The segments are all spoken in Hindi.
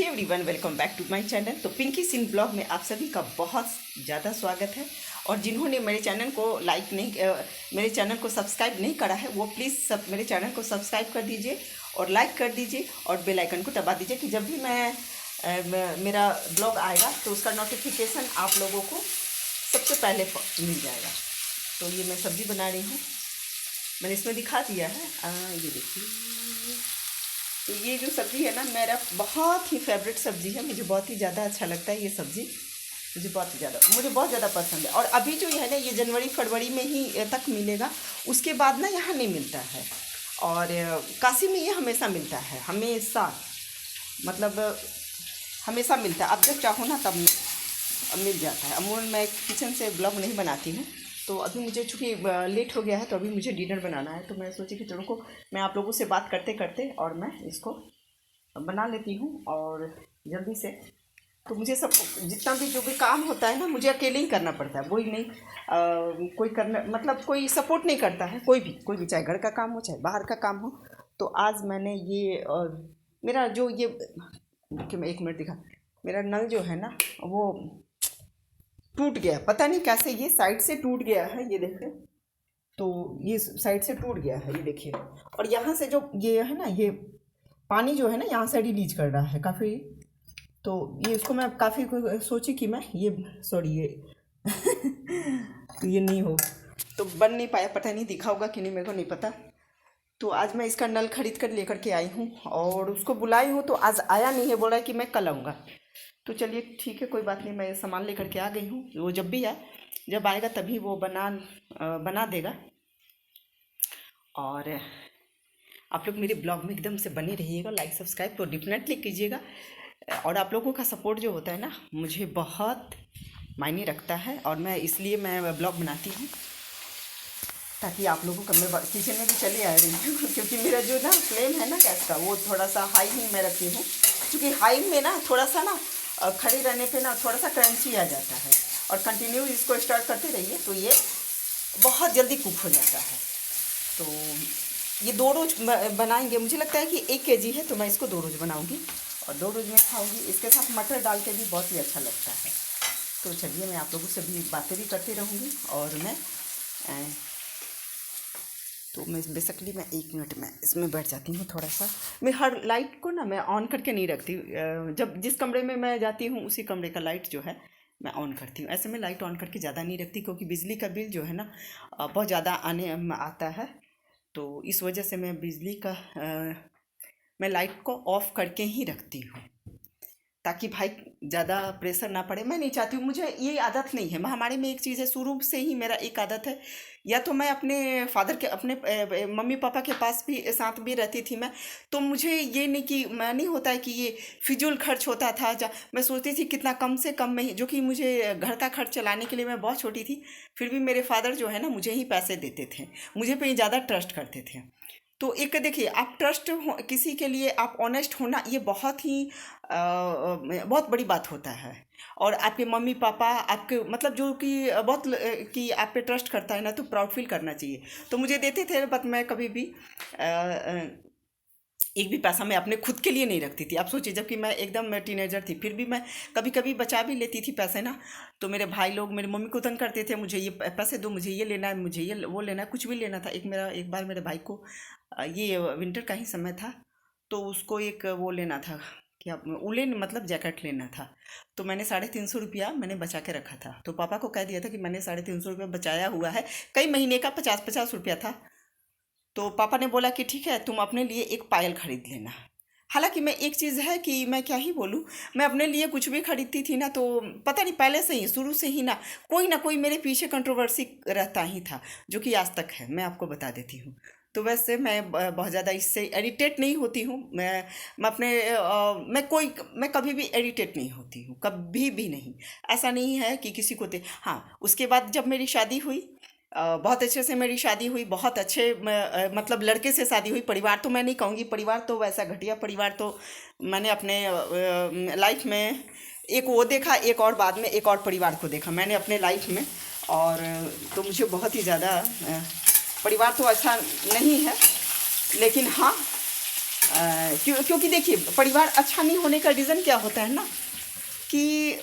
Everyone, welcome back to my channel. तो पिंकी सिंह ब्लॉग में आप सभी का बहुत ज़्यादा स्वागत है। और जिन्होंने मेरे चैनल को मेरे चैनल को सब्सक्राइब नहीं करा है वो प्लीज़ सब मेरे चैनल को सब्सक्राइब कर दीजिए और लाइक कर दीजिए और बेल आइकन को दबा दीजिए कि जब भी मेरा ब्लॉग आएगा तो उसका नोटिफिकेशन आप लोगों को सबसे पहले मिल जाएगा। तो ये मैं सब्ज़ी बना रही हूँ, मैंने इसमें दिखा दिया है। ये देखिए, तो ये जो सब्ज़ी है ना, मेरा बहुत ही फेवरेट सब्ज़ी है। मुझे बहुत ही ज़्यादा अच्छा लगता है ये सब्ज़ी, मुझे बहुत ज़्यादा पसंद है। और अभी जो है ना, ये जनवरी फरवरी में ही तक मिलेगा, उसके बाद ना यहाँ नहीं मिलता है। और काशी में ये हमेशा मिलता है, हमेशा, मतलब हमेशा मिलता है। अब जब चाहो ना तब मिल जाता है। अमूमन मैं किचन से ब्लॉग नहीं बनाती हूँ, तो अभी मुझे चूँकि लेट हो गया है तो अभी मुझे डिनर बनाना है। तो मैं सोची कि चलो मैं आप लोगों से बात करते करते और मैं इसको बना लेती हूँ और जल्दी से। तो मुझे सब जितना भी जो भी काम होता है ना, मुझे अकेले ही करना पड़ता है, कोई नहीं कोई करना, मतलब कोई सपोर्ट नहीं करता है, कोई भी, चाहे घर का काम हो चाहे बाहर का काम हो। तो आज मैंने ये मेरा जो ये एक मिनट दिखा, मेरा नल जो है ना वो टूट गया, पता नहीं कैसे, ये साइड से टूट गया है, ये देखिए। तो ये साइड से टूट गया है, ये देखिए। और यहाँ से जो ये है ना, ये पानी जो है ना यहाँ से रिलीज कर रहा है काफ़ी। तो ये इसको मैं काफ़ी सोची कि मैं ये ये तो ये नहीं हो, तो बन नहीं पाया, पता नहीं दिखा होगा कि नहीं, मेरे को नहीं पता। तो आज मैं इसका नल खरीद कर लेकर के आई हूँ और उसको बुलाई हूँ, तो आज आया नहीं है, बोल रहा है कि मैं कल आऊँगा। तो चलिए ठीक है, कोई बात नहीं, मैं सामान लेकर के आ गई हूँ। वो जब भी आए, जब आएगा तभी वो बना देगा। और आप लोग मेरे ब्लॉग में एकदम से बने रहिएगा, लाइक सब्सक्राइब तो डेफिनेटली कीजिएगा। और आप लोगों का सपोर्ट जो होता है ना, मुझे बहुत मायने रखता है। और मैं इसलिए मैं ब्लॉग बनाती हूँ ताकि आप लोगों का, मैं किचन में भी चली आ रही हूँ क्योंकि मेरा जो ना फ्लेम है ना गैस का, वो थोड़ा सा हाई ही मैं रखती हूँ, क्योंकि हाई में ना थोड़ा सा ना खड़े रहने पे ना थोड़ा सा क्रंची आ जाता है। और कंटिन्यू इसको स्टार्ट करते रहिए तो ये बहुत जल्दी कुक हो जाता है। तो ये 2 रोज़ बनाएंगे, मुझे लगता है कि 1 kg है तो मैं इसको 2 रोज़ बनाऊंगी और 2 रोज़ में खाऊंगी। इसके साथ मटर डाल के भी बहुत ही अच्छा लगता है। तो चलिए, मैं आप लोगों से भी बातें भी करती रहूँगी और मैं बेसिकली मैं 1 मिनट में इसमें बैठ जाती हूँ थोड़ा सा। मैं हर लाइट को ना मैं ऑन करके नहीं रखती, जब जिस कमरे में मैं जाती हूँ उसी कमरे का लाइट जो है मैं ऑन करती हूँ। ऐसे में लाइट ऑन करके ज़्यादा नहीं रखती, क्योंकि बिजली का बिल जो है ना बहुत ज़्यादा आता है। तो इस वजह से मैं बिजली का मैं लाइट को ऑफ़ करके ही रखती हूँ, ताकि भाई ज़्यादा प्रेशर ना पड़े। मैं नहीं चाहती हूँ, मुझे ये आदत नहीं है। हमारे में एक चीज़ है, शुरू से ही मेरा एक आदत है, या तो मैं अपने फादर के, अपने मम्मी पापा के पास भी साथ भी रहती थी मैं, तो मुझे ये नहीं कि मैं नहीं होता है कि ये फिजूल खर्च होता था। मैं सोचती थी कितना कम से कम में, जो कि मुझे घर का खर्च चलाने के लिए मैं बहुत छोटी थी, फिर भी मेरे फादर जो है ना मुझे ही पैसे देते थे, मुझे पे ज़्यादा ट्रस्ट करते थे। तो एक देखिए, आप ट्रस्ट हो किसी के लिए, आप ऑनेस्ट होना, ये बहुत ही बहुत बड़ी बात होता है। और आपके मम्मी पापा आपके, मतलब जो कि कि आप पे ट्रस्ट करता है ना, तो प्राउड फील करना चाहिए। तो मुझे देते थे, बट मैं कभी भी एक भी पैसा मैं अपने खुद के लिए नहीं रखती थी। आप सोचिए, जबकि मैं एकदम टीनेजर थी, फिर भी मैं कभी कभी बचा भी लेती थी पैसे ना। तो मेरे भाई लोग मेरी मम्मी को तंग करते थे, मुझे ये पैसे दो, मुझे ये लेना है, मुझे ये वो लेना है, कुछ भी लेना था। एक बार मेरे भाई को, ये विंटर का ही समय था, तो उसको एक वो लेना था, क्या उलेन, मतलब जैकेट लेना था। तो मैंने 350 रुपया मैंने बचा के रखा था। तो पापा को कह दिया था कि मैंने 350 रुपया बचाया हुआ है, कई महीने का 50-50 रुपया था। तो पापा ने बोला कि ठीक है, तुम अपने लिए एक पायल खरीद लेना। हालांकि मैं, एक चीज़ है कि मैं क्या ही बोलूँ, मैं अपने लिए कुछ भी खरीदती थी ना, तो पता नहीं, पहले से ही, शुरू से ही ना कोई मेरे पीछे कंट्रोवर्सी रहता ही था, जो कि आज तक है, मैं आपको बता देती हूँ। तो वैसे मैं बहुत ज़्यादा इससे इरिटेट नहीं होती हूँ। मैं कभी भी इरिटेट नहीं होती हूँ, कभी भी नहीं। ऐसा नहीं है कि किसी को हाँ, उसके बाद जब मेरी शादी हुई, बहुत अच्छे से मेरी शादी हुई, बहुत अच्छे मतलब लड़के से शादी हुई। परिवार तो मैं नहीं कहूँगी, परिवार तो वैसा घटिया परिवार तो मैंने अपने लाइफ में एक वो देखा, एक और बाद में एक और परिवार को देखा मैंने अपने लाइफ में। और तो मुझे बहुत ही ज़्यादा परिवार तो अच्छा नहीं है, लेकिन हाँ क्योंकि देखिए परिवार अच्छा नहीं होने का रीज़न क्या होता है ना कि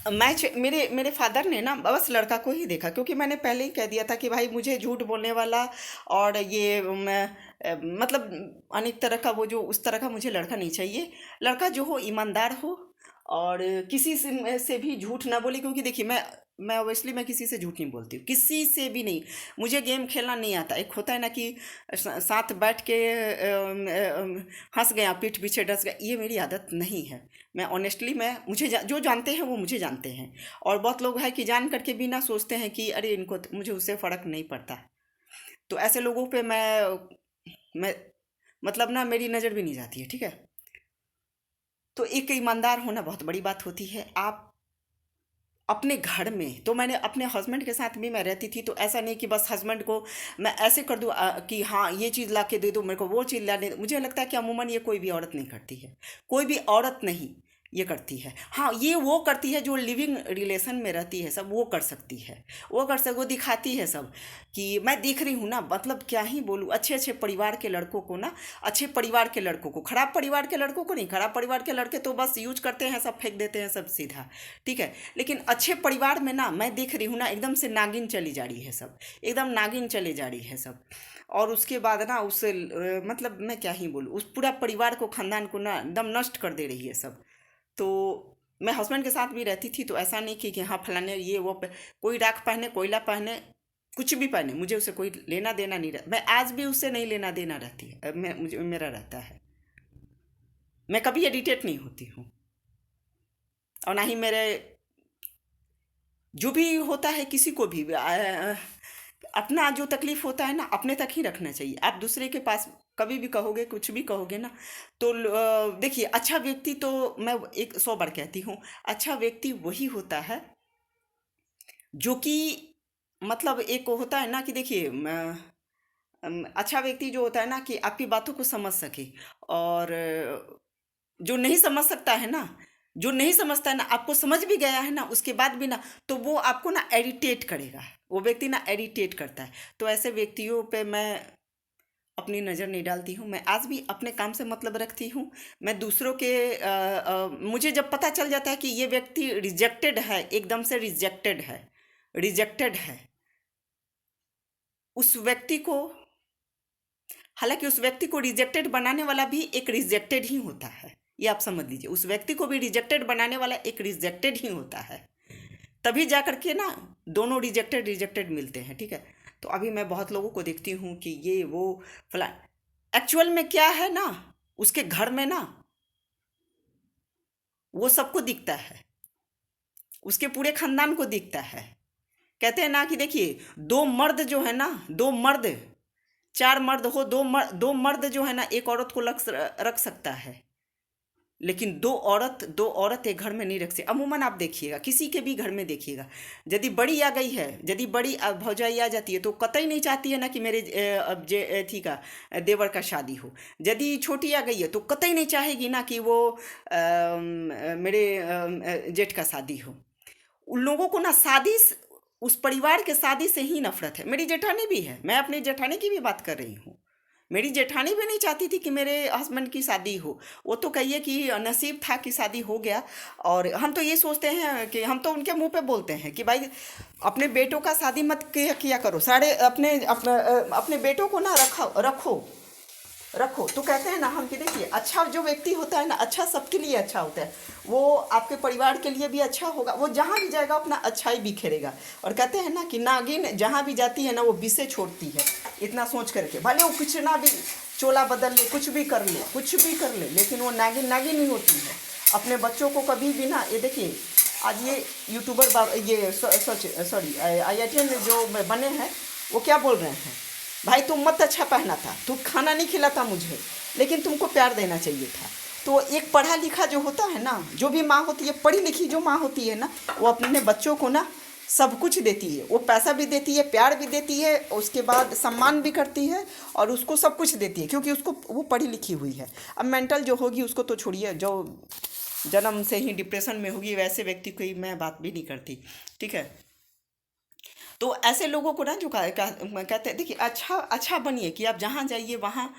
मेरे मेरे फादर ने ना बस लड़का को ही देखा, क्योंकि मैंने पहले ही कह दिया था कि भाई मुझे झूठ बोलने वाला और ये मतलब अनेक तरह का वो जो उस तरह का मुझे लड़का नहीं चाहिए। लड़का जो हो ईमानदार हो और किसी से भी झूठ ना बोले, क्योंकि देखिए मैं ऑब्वियसली मैं किसी से झूठ नहीं बोलती हूँ, किसी से भी नहीं। मुझे गेम खेलना नहीं आता। एक होता है ना कि साथ बैठ के हंस गया पीठ पीछे डस गया, ये मेरी आदत नहीं है। मैं ऑनेस्टली मुझे जो जानते हैं वो मुझे जानते हैं, और बहुत लोग हैं कि जान करके भी ना सोचते हैं कि अरे इनको मुझे उससे फ़र्क नहीं पड़ता। तो ऐसे लोगों पे मैं मतलब ना मेरी नज़र भी नहीं जाती है, ठीक है। तो एक ईमानदार होना बहुत बड़ी बात होती है। आप अपने घर में, तो मैंने अपने हस्बैंड के साथ भी मैं रहती थी, तो ऐसा नहीं कि बस हस्बैंड को मैं ऐसे कर दूँ कि हाँ ये चीज़ ला के दे दो मेरे को, वो चीज़ ला दे। मुझे लगता है कि अमूमन ये कोई भी औरत नहीं करती है, कोई भी औरत नहीं ये करती है। हाँ ये वो करती है जो लिविंग रिलेशन में रहती है, सब वो कर सकती है, वो दिखाती है सब कि मैं देख रही हूँ ना। मतलब क्या ही बोलूँ, अच्छे अच्छे परिवार के लड़कों को ना, अच्छे परिवार के लड़कों को, खराब परिवार के लड़कों को नहीं। खराब परिवार के लड़के तो बस यूज करते हैं, सब फेंक देते हैं सब सीधा, ठीक है। लेकिन अच्छे परिवार में ना मैं देख रही हूँ ना एकदम से नागिन चली जा रही है सब, एकदम नागिन चली जा रही है सब। और उसके बाद ना उससे मतलब मैं क्या ही बोलूँ, उस पूरा परिवार को, खानदान को ना एकदम नष्ट कर दे रही है सब। तो मैं हस्बैंड के साथ भी रहती थी, तो ऐसा नहीं कि हाँ फलाने ये वो कोई राख पहने, कोयला पहने, कुछ भी पहने, मुझे उससे कोई लेना देना नहीं रहता। मैं आज भी उससे नहीं लेना देना रहती है, मुझे मेरा रहता है। मैं कभी इरिटेट नहीं होती हूँ, और ना ही मेरे जो भी होता है किसी को भी अपना जो तकलीफ होता है ना अपने तक ही रखना चाहिए। आप दूसरे के पास कभी भी कहोगे, कुछ भी कहोगे ना, तो देखिए अच्छा व्यक्ति तो मैं एक 100 बार कहती हूँ, अच्छा व्यक्ति वही होता है जो कि मतलब एक होता है ना कि देखिए अच्छा व्यक्ति जो होता है ना कि आपकी बातों को समझ सके। और जो नहीं समझ सकता है ना, जो नहीं समझता है ना, आपको समझ भी गया है ना उसके बाद भी ना, तो वो आपको ना इरिटेट करेगा, वो व्यक्ति ना इरिटेट करता है। तो ऐसे व्यक्तियों पे मैं अपनी नज़र नहीं डालती हूँ। मैं आज भी अपने काम से मतलब रखती हूँ। मैं दूसरों के मुझे जब पता चल जाता है कि ये व्यक्ति रिजेक्टेड है, एकदम से रिजेक्टेड है उस व्यक्ति को, हालांकि उस व्यक्ति को रिजेक्टेड बनाने वाला भी एक रिजेक्टेड ही होता है, ये आप समझ लीजिए। उस व्यक्ति को भी रिजेक्टेड बनाने वाला एक रिजेक्टेड ही होता है, तभी जा करके ना दोनों रिजेक्टेड रिजेक्टेड मिलते हैं, ठीक है। तो अभी मैं बहुत लोगों को देखती हूँ कि ये वो फला, एक्चुअल में क्या है ना, उसके घर में ना वो सबको दिखता है, उसके पूरे खानदान को दिखता है। कहते हैं ना कि देखिए दो मर्द जो है ना, दो मर्द, चार मर्द हो, दो मर्द जो है ना एक औरत को रख सकता है, लेकिन दो औरत एक घर में नहीं रख सकती। अमूमन आप देखिएगा, किसी के भी घर में देखिएगा, यदि बड़ी आ गई है, यदि बड़ी भौजाई आ जाती है तो कतई नहीं चाहती है ना कि मेरे अब जे थी का देवर का शादी हो। यदि छोटी आ गई है तो कतई नहीं चाहेगी ना कि वो मेरे जेठ का शादी हो। उन लोगों को ना उस परिवार के शादी से ही नफरत है। मेरी जेठानी भी है, मैं अपनी जेठानी की भी बात कर रही हूँ। मेरी जेठानी भी नहीं चाहती थी कि मेरे हस्बैंड की शादी हो। वो तो कहिए कि नसीब था कि शादी हो गया। और हम तो ये सोचते हैं कि हम तो उनके मुंह पे बोलते हैं कि भाई अपने बेटों का शादी मत किया करो, सारे अपने बेटों को ना रखो रखो। तो कहते हैं ना हम कि देखिए अच्छा जो व्यक्ति होता है ना, अच्छा सबके लिए अच्छा होता है। वो आपके परिवार के लिए भी अच्छा होगा, वो जहाँ भी जाएगा अपना अच्छाई बिखेरेगा। और कहते हैं ना कि नागिन जहाँ भी जाती है ना वो विषे छोड़ती है, इतना सोच करके भले वो कुछ ना भी चोला बदल ले, कुछ भी कर ले, कुछ भी कर ले, लेकिन वो नागिन नागिन ही होती है। अपने बच्चों को कभी भी ना, ये देखिए आज ये यूट्यूबर ये सॉरी IITN जो बने हैं वो क्या बोल रहे हैं, भाई तुम मत अच्छा पहना था, तुम खाना नहीं खिलाता मुझे, लेकिन तुमको प्यार देना चाहिए था। तो एक पढ़ा लिखा जो होता है ना, जो भी माँ होती है, पढ़ी लिखी जो माँ होती है ना, वो अपने बच्चों को ना सब कुछ देती है। वो पैसा भी देती है, प्यार भी देती है, उसके बाद सम्मान भी करती है, और उसको सब कुछ देती है, क्योंकि उसको वो पढ़ी लिखी हुई है। अब मेंटल जो होगी उसको तो छोड़िए, जो जन्म से ही डिप्रेशन में होगी वैसे व्यक्ति की मैं बात भी नहीं करती, ठीक है। तो ऐसे लोगों को ना जो कहते हैं, देखिए अच्छा अच्छा बनिए कि आप जहाँ जाइए वहाँ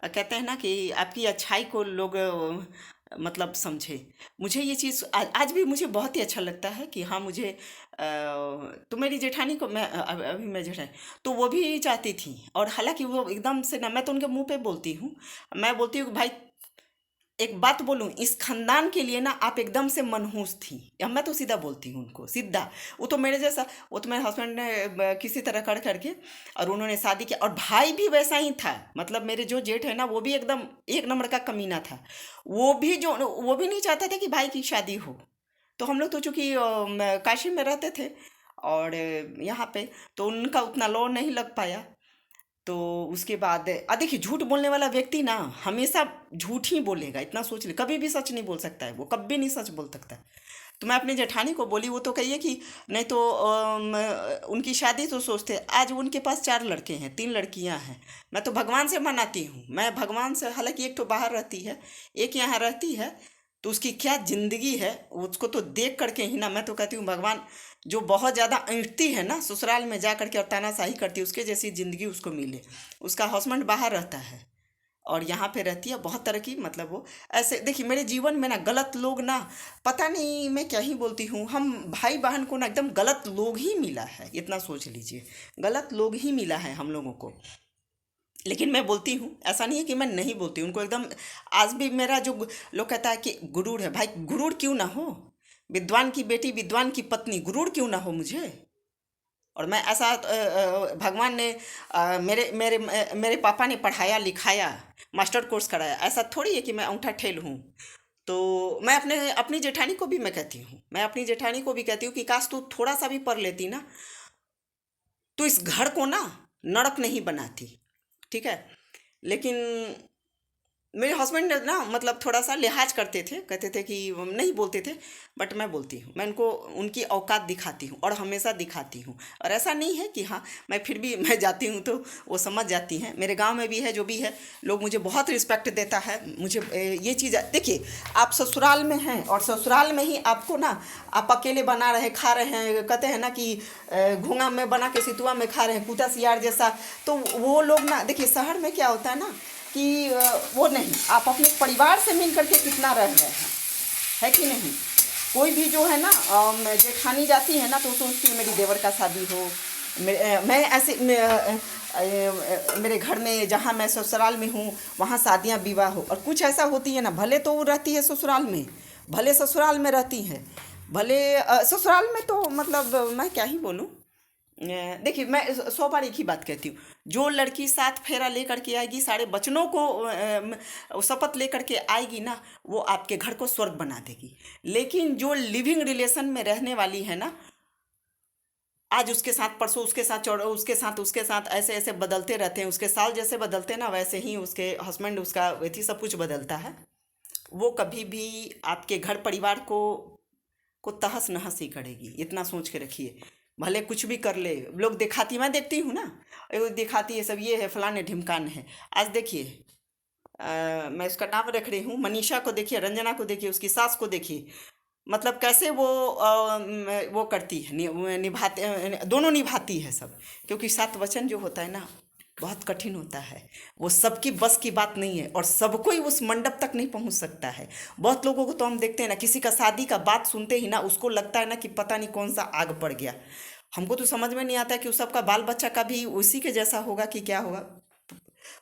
कहते हैं ना कि आपकी अच्छाई को लोग मतलब समझे। मुझे ये चीज़ आज भी मुझे बहुत ही अच्छा लगता है कि हाँ मुझे तो मेरी जेठानी को मैं अभी मैं जेठानी तो वो भी चाहती थी, और हालांकि वो एकदम से ना, मैं तो उनके मुंह पे बोलती हूँ, मैं बोलती हूँ कि भाई एक बात बोलूं, इस खानदान के लिए ना आप एकदम से मनहूस थी, या मैं तो सीधा बोलती हूँ उनको सीधा। वो तो मेरे जैसा, वो तो मेरे हस्बैंड ने किसी तरह कर करके और उन्होंने शादी किया, और भाई भी वैसा ही था। मतलब मेरे जो जेठ है ना वो भी एकदम एक नंबर का कमीना था। वो भी नहीं चाहता था कि भाई की शादी हो। तो हम लोग तो चूंकि काशी में रहते थे और यहाँ पे, तो उनका उतना लॉ नहीं लग पाया। तो उसके बाद देखिए, झूठ बोलने वाला व्यक्ति ना हमेशा झूठ ही बोलेगा, इतना सोच ले, कभी भी सच नहीं बोल सकता है, वो कभी नहीं सच बोल सकता। तो मैं अपनी जेठानी को बोली, वो तो कहिए कि नहीं तो उनकी शादी तो सोचते, आज उनके पास 4 लड़के हैं, 3 लड़कियां हैं। मैं तो भगवान से मनाती हूँ, मैं भगवान से, हालांकि एक तो बाहर रहती है, एक यहाँ रहती है, तो उसकी क्या जिंदगी है उसको तो देख करके ही ना, मैं तो कहती हूँ भगवान, जो बहुत ज़्यादा ऐंठती है ना ससुराल में जा करके और तानाशाही करती है, उसके जैसी ज़िंदगी उसको मिले। उसका हस्बैंड बाहर रहता है और यहाँ पे रहती है, बहुत तरह की, मतलब वो ऐसे, देखिए मेरे जीवन में ना गलत लोग ना, पता नहीं मैं क्या ही बोलती हूँ, हम भाई बहन को ना एकदम गलत लोग ही मिला है, इतना सोच लीजिए, गलत लोग ही मिला है हम लोगों को। लेकिन मैं बोलती हूँ, ऐसा नहीं है कि मैं नहीं बोलती उनको एकदम। आज भी मेरा जो लोग कहता है कि गुरूर है, भाई गुरूर क्यों ना हो, विद्वान की बेटी विद्वान की पत्नी, गुरूर क्यों ना हो मुझे। और मैं ऐसा भगवान ने मेरे पापा ने पढ़ाया लिखाया, मास्टर कोर्स कराया, ऐसा थोड़ी है कि मैं अंगूठा ठेल हूँ। तो मैं अपनी जेठानी को भी मैं कहती हूँ, मैं अपनी जेठानी को भी कहती हूँ कि काश तू थोड़ा सा भी पढ़ लेती ना, तो इस घर को ना नरक नहीं बनाती, ठीक है। लेकिन मेरे हस्बैंड ना मतलब थोड़ा सा लिहाज करते थे, कहते थे कि नहीं बोलते थे, बट मैं बोलती हूँ, मैं उनको उनकी औकात दिखाती हूँ और हमेशा दिखाती हूँ। और ऐसा नहीं है कि हाँ, मैं फिर भी मैं जाती हूँ तो वो समझ जाती हैं। मेरे गांव में भी है, जो भी है, लोग मुझे बहुत रिस्पेक्ट देता है। मुझे ये चीज़, देखिए आप ससुराल में हैं और ससुराल में ही आपको ना, आप अकेले बना रहे खा रहे हैं, कहते हैं ना कि घोंगा में बना के सितुआ में खा रहे हैं, कुत्ता सियार जैसा। तो वो लोग ना, देखिए शहर में क्या होता है ना कि वो नहीं, आप अपने परिवार से मिल करके कितना रह रहे हैं, है कि नहीं। कोई भी जो है ना जेठानी जाती है ना तो सोचती है मेरी देवर का शादी हो। मैं ऐसे मेरे घर में, जहाँ मैं ससुराल में हूँ, वहाँ शादियाँ विवाह हो, और कुछ ऐसा होती है ना, भले तो वो रहती है ससुराल में, भले ससुराल में रहती हैं, भले ससुराल में तो मतलब मैं क्या ही बोलूँ। देखिए मैं 100 बार एक ही बात कहती हूँ, जो लड़की 7 फेरा लेकर के आएगी, सारे बचनों को शपथ लेकर के आएगी ना, वो आपके घर को स्वर्ग बना देगी। लेकिन जो लिविंग रिलेशन में रहने वाली है ना, आज उसके साथ, परसों उसके साथ, चौड़ उसके साथ ऐसे ऐसे बदलते रहते हैं, उसके साल जैसे बदलते हैं ना, वैसे ही उसके हस्बैंड, उसका वैसे सब कुछ बदलता है। वो कभी भी आपके घर परिवार को तहस नहस ही करेगी, इतना सोच के रखिए। भले कुछ भी कर ले, लोग दिखाती, मैं देखती हूँ ना, वो दिखाती है सब, ये है फलाने ढिमकान है। आज देखिए मैं उसका नाम रख रही हूँ, मनीषा को देखिए, रंजना को देखिए, उसकी सास को देखिए, मतलब कैसे वो वो करती है, निभाते, दोनों निभाती है सब। क्योंकि 7 वचन जो होता है ना, बहुत कठिन होता है, वो सबकी बस की बात नहीं है, और सब कोई उस मंडप तक नहीं पहुंच सकता है। बहुत लोगों को तो हम देखते हैं ना, किसी का शादी का बात सुनते ही ना उसको लगता है ना कि पता नहीं कौन सा आग पड़ गया। हमको तो समझ में नहीं आता है कि उस सबका बाल बच्चा का भी उसी के जैसा होगा कि क्या होगा,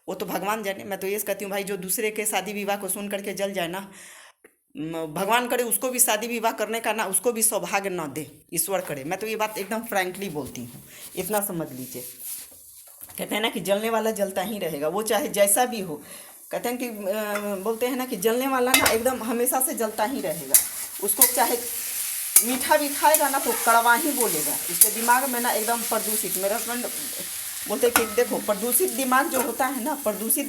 वो तो भगवान जाने। मैं तो ये कहती हूँ भाई, जो दूसरे के शादी विवाह को सुन करके जल जाए ना, भगवान करे उसको भी शादी विवाह करने का ना, उसको भी सौभाग्य ना दे, ईश्वर करे। मैं तो ये बात एकदम फ्रैंकली बोलती हूँ, इतना समझ लीजिए। कहते हैं ना कि जलने वाला जलता ही रहेगा, वो चाहे जैसा भी हो। कहते हैं कि बोलते हैं ना कि जलने वाला ना एकदम हमेशा से जलता ही रहेगा। उसको चाहे मीठा भी खाएगा ना तो कड़वा ही बोलेगा, उसके दिमाग में ना एकदम प्रदूषित। मेरे हस्बैंड बोलते हैं कि देखो, प्रदूषित दिमाग जो होता है ना, प्रदूषित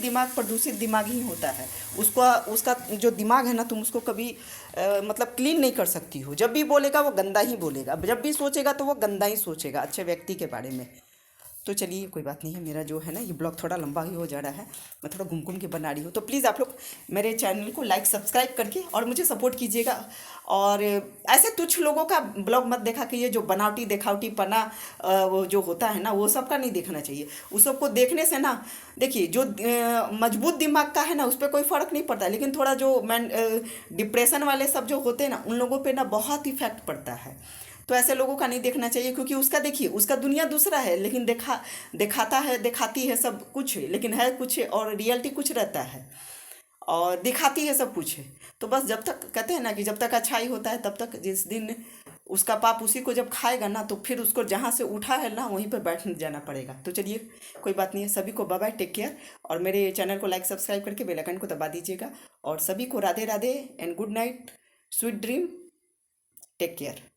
दिमाग ही होता है। उसका जो दिमाग है ना, तुम उसको कभी मतलब क्लीन नहीं कर सकती हो। जब भी बोलेगा वो गंदा ही बोलेगा, जब भी सोचेगा तो वो गंदा ही सोचेगा अच्छे व्यक्ति के बारे में। तो चलिए कोई बात नहीं है, मेरा जो है ना ये ब्लॉग थोड़ा लंबा ही हो जा रहा है, मैं थोड़ा घूम घूम के बना रही हूँ। तो प्लीज़ आप लोग मेरे चैनल को लाइक सब्सक्राइब करके और मुझे सपोर्ट कीजिएगा। और ऐसे तुच्छ लोगों का ब्लॉग मत देखा कि ये जो बनावटी देखावटी पना वो जो होता है ना, वो सब का नहीं देखना चाहिए। उस सबको देखने से ना, देखिए जो मजबूत दिमाग का है ना उस पर कोई फ़र्क नहीं पड़ता, लेकिन थोड़ा जो डिप्रेशन वाले सब जो होते हैं ना, उन लोगों पे ना बहुत इफेक्ट पड़ता है। तो ऐसे लोगों का नहीं देखना चाहिए, क्योंकि उसका देखिए उसका दुनिया दूसरा है, लेकिन दिखाता है दिखाती है सब कुछ, लेकिन है कुछ और रियलिटी कुछ रहता है, और दिखाती है सब कुछ। तो बस जब तक कहते हैं ना कि जब तक अच्छाई होता है तब तक, जिस दिन उसका पाप उसी को जब खाएगा ना, तो फिर उसको जहाँ से उठा है ना वहीं पर बैठ जाना पड़ेगा। तो चलिए कोई बात नहीं है, सभी को बाय बाय, टेक केयर। और मेरे चैनल को लाइक सब्सक्राइब करके बेल आइकन को दबा दीजिएगा। और सभी को Radhe Radhe and good night, sweet dream, take care.